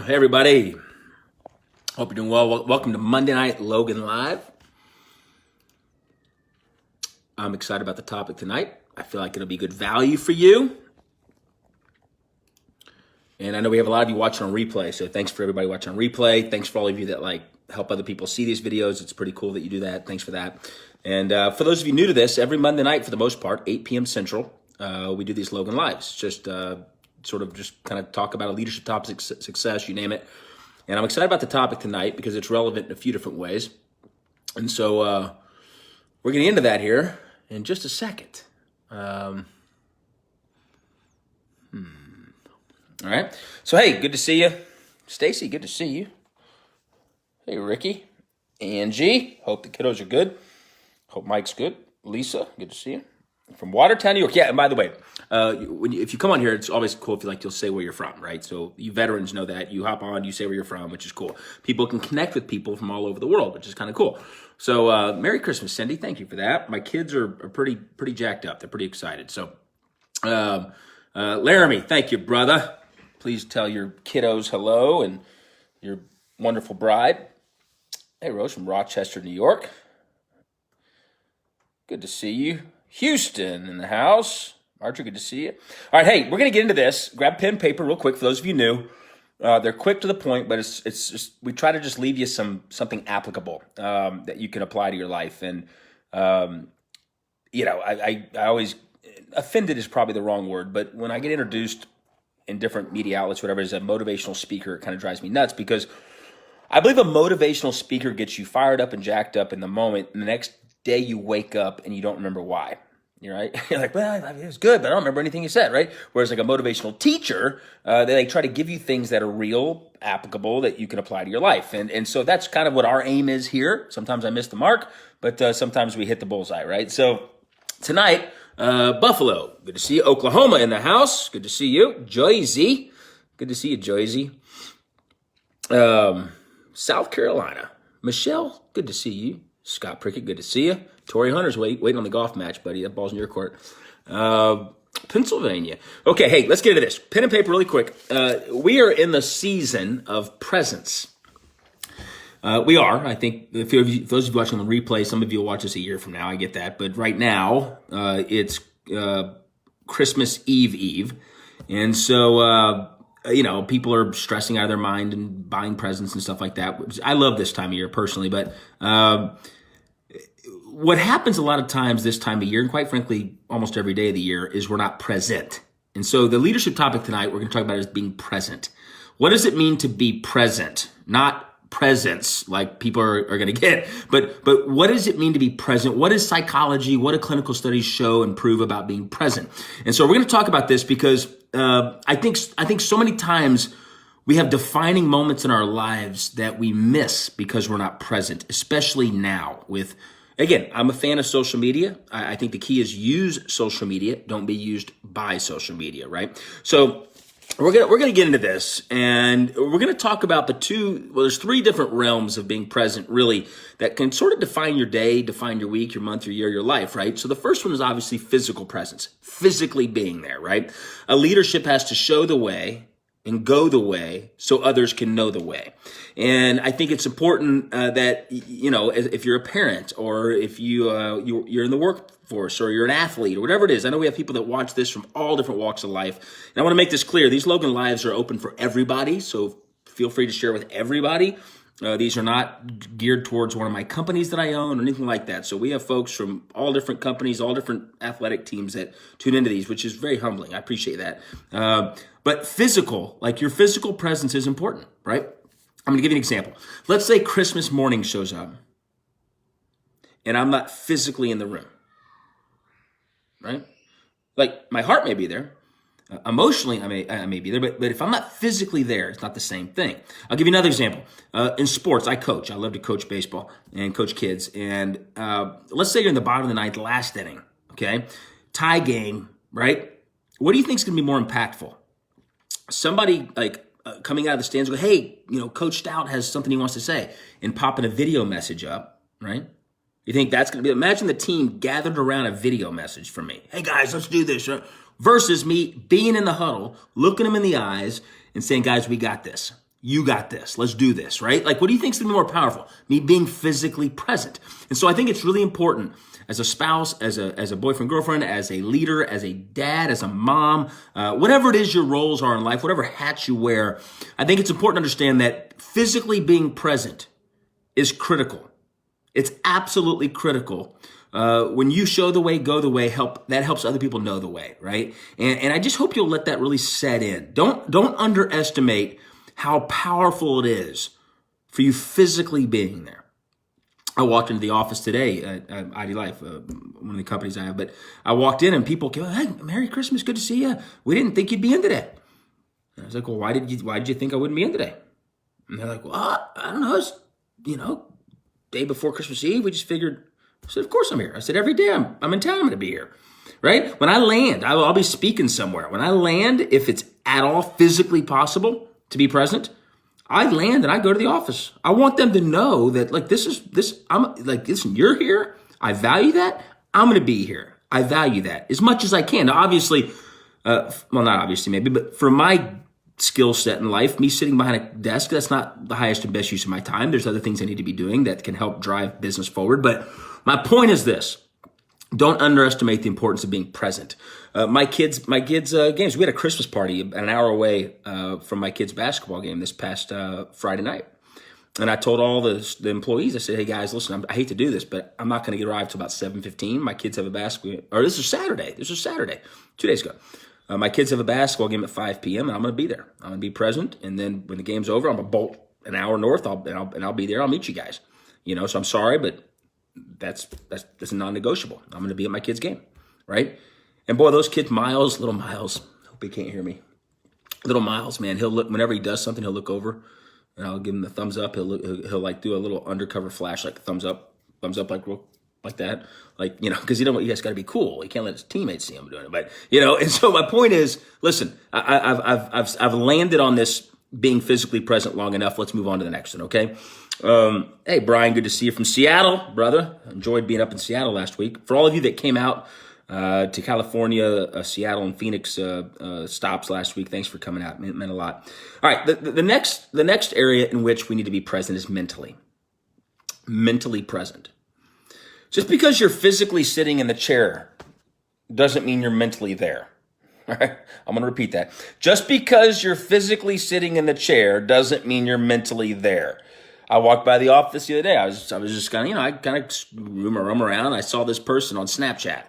Hey everybody, hope you're doing well. Welcome to Monday Night Logan Live. I'm excited about the topic tonight. I feel like it'll be good value for you. And I know we have a lot of you watching on replay, so thanks for everybody watching on replay. Thanks for all of you that help other people see these videos. It's pretty cool that you do that. Thanks for that. And for those of you new to this, every Monday night for the most part, 8 p.m. Central, we do these Logan Lives. Just kind of talk about a leadership topic, success, you name it. And I'm excited about the topic tonight because it's relevant in a few different ways. And so we're getting into that here in just a second. All right. So, hey, good to see you. Stacy, good to see you. Hey, Ricky. Angie, hope the kiddos are good. Hope Mike's good. Lisa, good to see you. From Watertown, New York. Yeah, and by the way, if you come on here, it's always cool if you'll say where you're from, right? So you veterans know that. You hop on, you say where you're from, which is cool. People can connect with people from all over the world, which is kind of cool. So Merry Christmas, Cindy. Thank you for that. My kids are pretty jacked up. They're pretty excited. So Laramie, thank you, brother. Please tell your kiddos hello and your wonderful bride. Hey, Rose from Rochester, New York. Good to see you. Houston in the house. Marjorie, good to see you. All right, hey, we're going to get into this. Grab pen and paper real quick for those of you new. They're quick to the point, but it's just we try to just leave you something applicable that you can apply to your life. And I always offended is probably the wrong word, but when I get introduced in different media outlets, whatever, as a motivational speaker, it kind of drives me nuts because I believe a motivational speaker gets you fired up and jacked up in the moment, and the next day you wake up and you don't remember why. You're right. You're like, well, it was good, but I don't remember anything you said, right? Whereas like a motivational teacher, they try to give you things that are real, applicable, that you can apply to your life. And so that's kind of what our aim is here. Sometimes I miss the mark, but sometimes we hit the bullseye, right? So tonight, Buffalo, good to see you. Oklahoma in the house, good to see you. Joyzy, good to see you, Joyzy. South Carolina, Michelle, good to see you. Scott Prickett, good to see you. Torrey Hunter's waiting on the golf match, buddy. That ball's in your court. Pennsylvania. Okay, hey, let's get into this. Pen and paper really quick. We are in the season of presents. We are. I think if those of you watching on the replay, some of you will watch this a year from now. I get that. But right now, it's Christmas Eve. And so, people are stressing out of their mind and buying presents and stuff like that. I love this time of year personally, but what happens a lot of times this time of year, and quite frankly, almost every day of the year, is we're not present. And so the leadership topic tonight we're going to talk about is being present. What does it mean to be present? Not presents like people are going to get, but what does it mean to be present? What is psychology? What do clinical studies show and prove about being present? And so we're going to talk about this because I think so many times we have defining moments in our lives that we miss because we're not present, especially now with, again, I'm a fan of social media. I think the key is use social media. Don't be used by social media, right? So we're gonna get into this, and we're gonna talk about there's three different realms of being present, really, that can sort of define your day, define your week, your month, your year, your life, right? So the first one is obviously physical presence, physically being there, right? A leadership has to show the way and go the way so others can know the way. And I think it's important that, if you're a parent or if you're in the workforce or you're an athlete or whatever it is, I know we have people that watch this from all different walks of life. And I want to make this clear. These Logan Lives are open for everybody, so feel free to share with everybody. These are not geared towards one of my companies that I own or anything like that. So we have folks from all different companies, all different athletic teams that tune into these, which is very humbling. I appreciate that. But physical, like your physical presence is important, right? I'm going to give you an example. Let's say Christmas morning shows up and I'm not physically in the room, right? Like my heart may be there. Emotionally, I may be there, but if I'm not physically there, it's not the same thing. I'll give you another example. In sports, I coach. I love to coach baseball and coach kids. And let's say you're in the bottom of the ninth, last inning, okay? Tie game, right? What do you think is going to be more impactful? Somebody coming out of the stands go, hey, Coach Stout has something he wants to say, and popping a video message up, right? You think that's going to be, imagine the team gathered around a video message from me. Hey guys, let's do this. Versus me being in the huddle, looking them in the eyes and saying, guys, we got this. You got this. Let's do this, right? Like, what do you think's gonna be more powerful? Me being physically present. And so I think it's really important as a spouse, as a boyfriend, girlfriend, as a leader, as a dad, as a mom, whatever it is your roles are in life, whatever hats you wear, I think it's important to understand that physically being present is critical. It's absolutely critical. When you show the way, go the way, that helps other people know the way, right? And I just hope you'll let that really set in. Don't underestimate how powerful it is for you physically being there. I walked into the office today at ID Life, one of the companies I have, but I walked in and people came, hey, Merry Christmas, good to see you. We didn't think you'd be in today. And I was like, well, why did you think I wouldn't be in today? And they're like, well, I don't know. It's, day before Christmas Eve, we just figured. I said, of course I'm here. I said, every day I'm in town, I'm going to be here, right? When I land, I'll be speaking somewhere. When I land, if it's at all physically possible to be present, I land and I go to the office. I want them to know that, like, I'm like, listen, you're here. I value that. I'm going to be here. I value that as much as I can. Now, obviously, well, not obviously maybe, but for my skill set in life, me sitting behind a desk, that's not the highest and best use of my time. There's other things I need to be doing that can help drive business forward. But my point is this. Don't underestimate the importance of being present. My kids' games, we had a Christmas party an hour away from my kids' basketball game this past Friday night. And I told all the employees, I said, hey guys, listen, I hate to do this, but I'm not going to arrive till about 7:15. My kids have a basketball, or this was Saturday, 2 days ago. My kids have a basketball game at 5 p.m. and I'm going to be there. I'm going to be present. And then when the game's over, I'm going to bolt an hour north. I'll be there. I'll meet you guys. So I'm sorry, but that's a non-negotiable. I'm going to be at my kid's game, right? And boy, those kids, little Miles, hope he can't hear me. Little Miles, man, he'll look, whenever he does something, he'll look over and I'll give him the thumbs up. He'll like do a little undercover flash, like thumbs up, like that. Like, because you guys got to be cool. You can't let his teammates see him doing it. But, and so my point is, listen, I've landed on this being physically present long enough. Let's move on to the next one, okay? Hey, Brian, good to see you from Seattle, brother. Enjoyed being up in Seattle last week. For all of you that came out to California, Seattle, and Phoenix stops last week, thanks for coming out. It meant a lot. All right, the next area in which we need to be present is mentally present. Just because you're physically sitting in the chair doesn't mean you're mentally there. All right, I'm going to repeat that. Just because you're physically sitting in the chair doesn't mean you're mentally there. I walked by the office the other day. I was just kind of, I kind of roam around. I saw this person on Snapchat,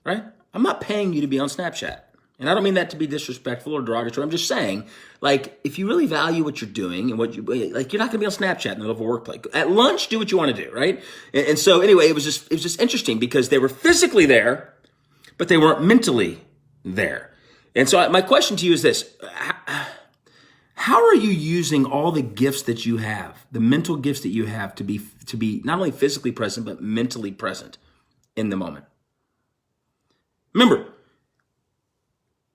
right? I'm not paying you to be on Snapchat. And I don't mean that to be disrespectful or derogatory. I'm just saying, like, if you really value what you're doing and you're not going to be on Snapchat in the middle of a workplace. At lunch, do what you want to do, right? And so anyway, it was just interesting because they were physically there, but they weren't mentally there. And so my question to you is this. How are you using all the gifts that you have, the mental gifts that you have to be not only physically present, but mentally present in the moment? Remember,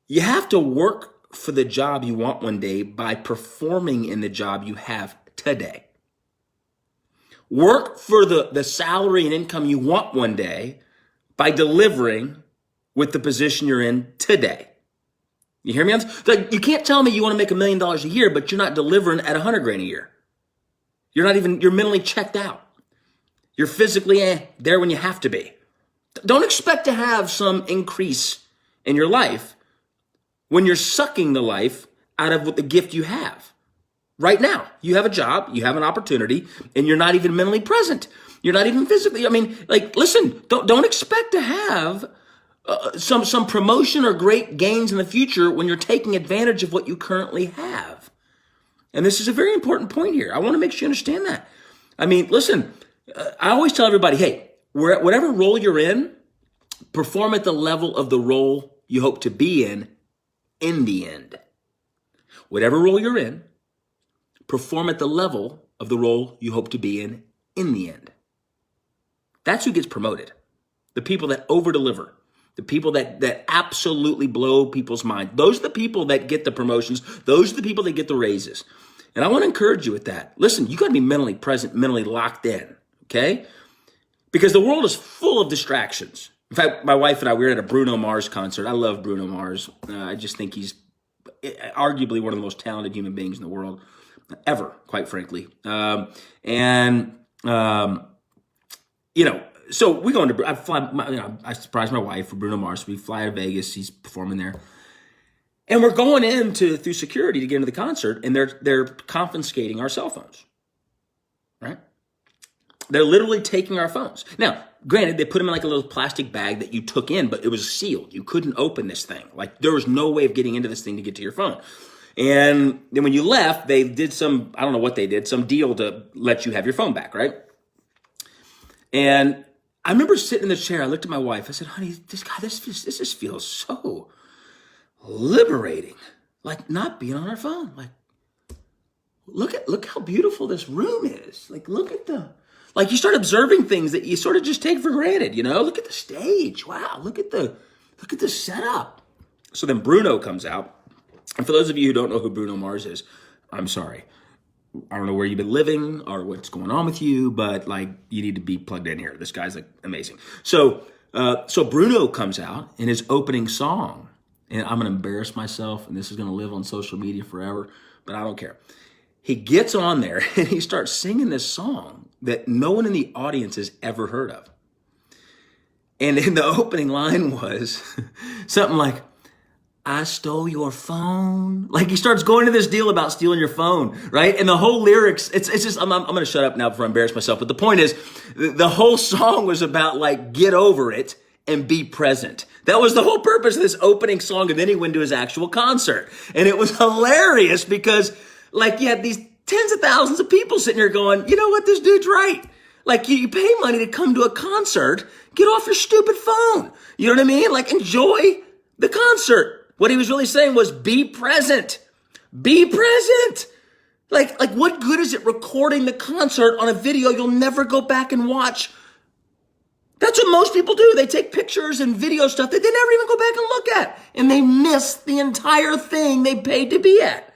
you have to work for the job you want one day by performing in the job you have today. Work for the salary and income you want one day by delivering with the position you're in today. You hear me? Like, you can't tell me you want to make $1 million a year, but you're not delivering at 100 grand a year. You're mentally checked out. You're physically there when you have to be. Don't expect to have some increase in your life when you're sucking the life out of what the gift you have. Right now, you have a job, you have an opportunity, and you're not even mentally present. You're not even physically. Listen, don't expect to have some promotion or great gains in the future when you're taking advantage of what you currently have. And this is a very important point here. I want to make sure you understand that. Listen, I always tell everybody, hey, whatever role you're in, perform at the level of the role you hope to be in the end. Whatever role you're in, perform at the level of the role you hope to be in the end. That's who gets promoted. The people that over-deliver. The people that absolutely blow people's mind. Those are the people that get the promotions. Those are the people that get the raises. And I want to encourage you with that. Listen, you got to be mentally present, mentally locked in, okay? Because the world is full of distractions. In fact, my wife and I, we were at a Bruno Mars concert. I love Bruno Mars. I just think he's arguably one of the most talented human beings in the world ever, quite frankly. And so we go into, I surprised my wife for Bruno Mars. We fly to Vegas. He's performing there. And we're going in through security to get into the concert, and they're confiscating our cell phones, right? They're literally taking our phones. Now, granted, they put them in like a little plastic bag that you took in, but it was sealed. You couldn't open this thing. Like, there was no way of getting into this thing to get to your phone. And then when you left, they did some, I don't know what they did, some deal to let you have your phone back, right? And I remember sitting in the chair. I looked at my wife. I said, honey, this just feels so liberating. Like, not being on our phone. Like, look how beautiful this room is. Like, like, you start observing things that you sort of just take for granted, Look at the stage. Wow, look at the setup. So then Bruno comes out. And for those of you who don't know who Bruno Mars is, I'm sorry. I don't know where you've been living or what's going on with you, but like, you need to be plugged in here. This guy's like amazing. So Bruno comes out in his opening song, and I'm going to embarrass myself, and this is going to live on social media forever, but I don't care. He gets on there and he starts singing this song that no one in the audience has ever heard of. And in the opening line was something like, I stole your phone. Like, he starts going into this deal about stealing your phone, right? And the whole lyrics, it's just, I'm going to shut up now before I embarrass myself. But the point is, the whole song was about like, get over it and be present. That was the whole purpose of this opening song. And then he went to his actual concert. And it was hilarious because like, you had these tens of thousands of people sitting here going, you know what, this dude's right. Like, you pay money to come to a concert, get off your stupid phone. You know what I mean? Like, enjoy the concert. What he was really saying was be present. Be present. Like what good is it recording the concert on a video you'll never go back and watch? That's what most people do. They take pictures and video stuff that they never even go back and look at. And they miss the entire thing they paid to be at.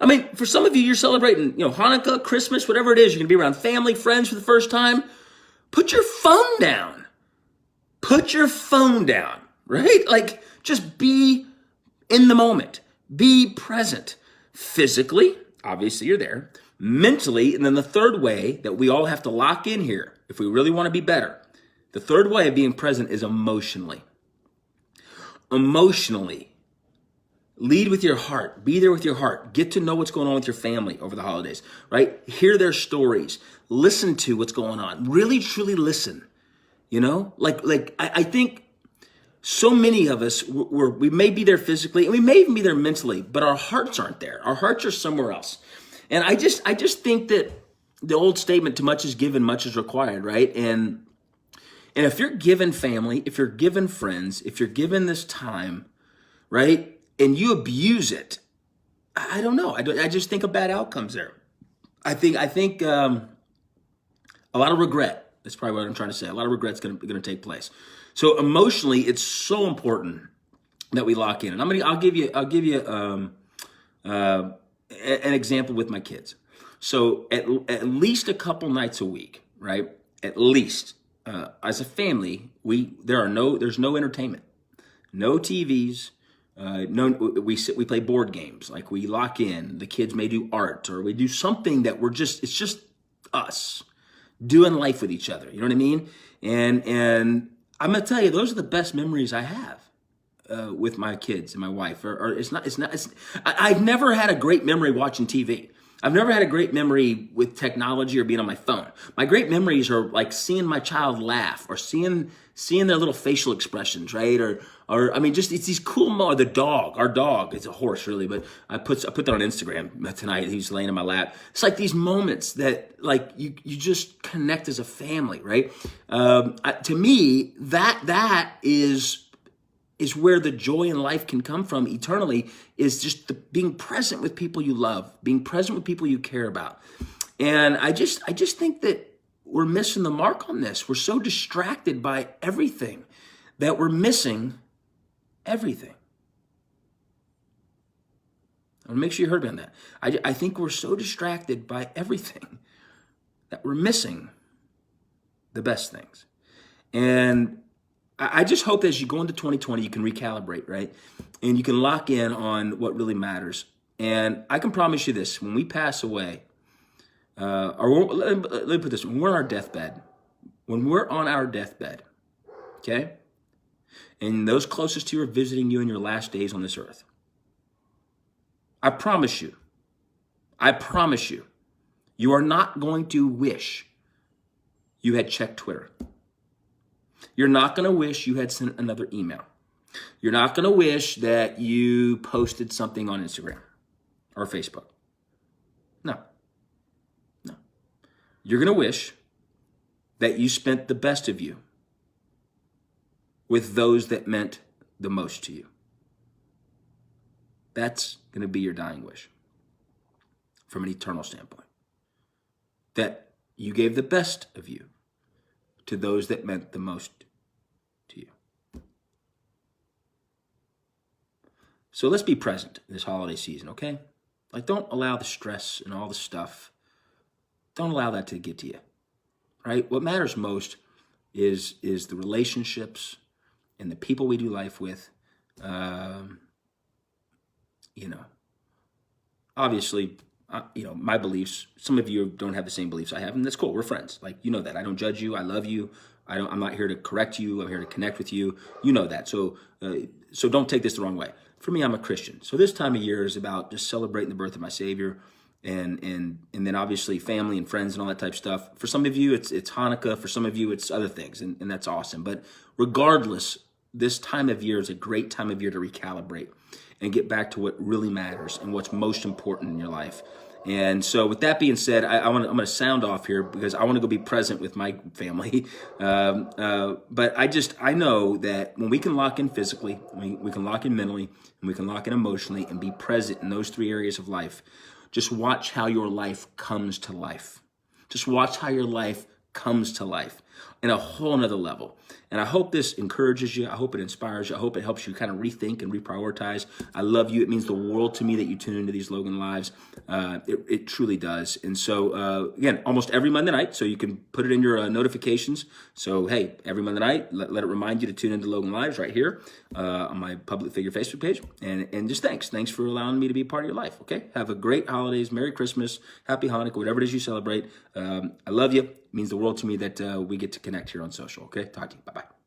I mean, for some of you, you're celebrating, Hanukkah, Christmas, whatever it is. You're going to be around family, friends for the first time. Put your phone down. Put your phone down, right? Like, just be in the moment. Be present. Physically, obviously you're there. Mentally, and then the third way that we all have to lock in here, if we really want to be better, the third way of being present is emotionally. Emotionally. Lead with your heart. Be there with your heart. Get to know what's going on with your family over the holidays, right? Hear their stories. Listen to what's going on. Really, truly listen. I think so many of us, we may be there physically, and we may even be there mentally, but our hearts aren't there. Our hearts are somewhere else. And I just think that the old statement, too much is given, much is required, right? And if you're given family, if you're given friends, if you're given this time, right, and you abuse it, I don't know. I just think of bad outcomes there. I think a lot of regret. That's probably what I'm trying to say. A lot of regret's going to take place. So emotionally, it's so important that we lock in. And I'll give you an example with my kids. So at least a couple nights a week, right? At least as a family, there's no entertainment, no TVs. We play board games. Like, we lock in. The kids may do art, or we do something that it's just us doing life with each other. You know what I mean? And I'm gonna tell you, those are the best memories I have with my kids and my wife. I've never had a great memory watching TV. I've never had a great memory with technology or being on my phone. My great memories are like seeing my child laugh, or seeing their little facial expressions, right? Or I mean, just it's these cool moments. Our dog, it's a horse really, but I put that on Instagram tonight. He's laying in my lap. It's like these moments that like you just connect as a family, right? To me, that is where the joy in life can come from eternally, is just being present with people you love, being present with people you care about. And I just think that we're missing the mark on this. We're so distracted by everything that we're missing everything. I want to make sure you heard me on that. I think we're so distracted by everything that we're missing the best things. And I just hope that as you go into 2020, you can recalibrate, right? and you can lock in on what really matters. And I can promise you this: when we pass away, let me put this: when we're on our deathbed, okay, and those closest to you are visiting you in your last days on this earth, I promise you, you are not going to wish you had checked Twitter. You're not going to wish you had sent another email. You're not going to wish that you posted something on Instagram or Facebook. No. You're going to wish that you spent the best of you with those that meant the most to you. That's going to be your dying wish from an eternal standpoint. That you gave the best of you to those that meant the most to you. So let's be present this holiday season, okay? Like, don't allow the stress and all the stuff, don't allow that to get to you, right? What matters most is the relationships and the people we do life with. Obviously, my beliefs, some of you don't have the same beliefs I have, and that's cool. We're friends. Like, you know that. I don't judge you. I love you. I'm not here to correct you. I'm here to connect with you. You know that. So don't take this the wrong way. For me, I'm a Christian. So this time of year is about just celebrating the birth of my Savior, and then obviously family and friends and all that type of stuff. For some of you, it's Hanukkah. For some of you, it's other things, and that's awesome. But regardless, this time of year is a great time of year to recalibrate and get back to what really matters and what's most important in your life. And so with that being said, I'm going to sound off here because I want to go be present with my family. But I know that when we can lock in physically, we can lock in mentally, and we can lock in emotionally and be present in those three areas of life, just watch how your life comes to life. Just watch how your life comes to life in a whole nother level. And I hope this encourages you. I hope it inspires you. I hope it helps you kind of rethink and reprioritize. I love you. It means the world to me that you tune into these Logan Lives. It truly does. And so, again, almost every Monday night, so you can put it in your notifications. So, hey, every Monday night, let it remind you to tune into Logan Lives right here on my Public Figure Facebook page. And just thanks. Thanks for allowing me to be a part of your life, okay? Have a great holidays. Merry Christmas. Happy Hanukkah, whatever it is you celebrate. I love you. It means the world to me that we get to connect here on social, okay? Talk to you. Bye-bye.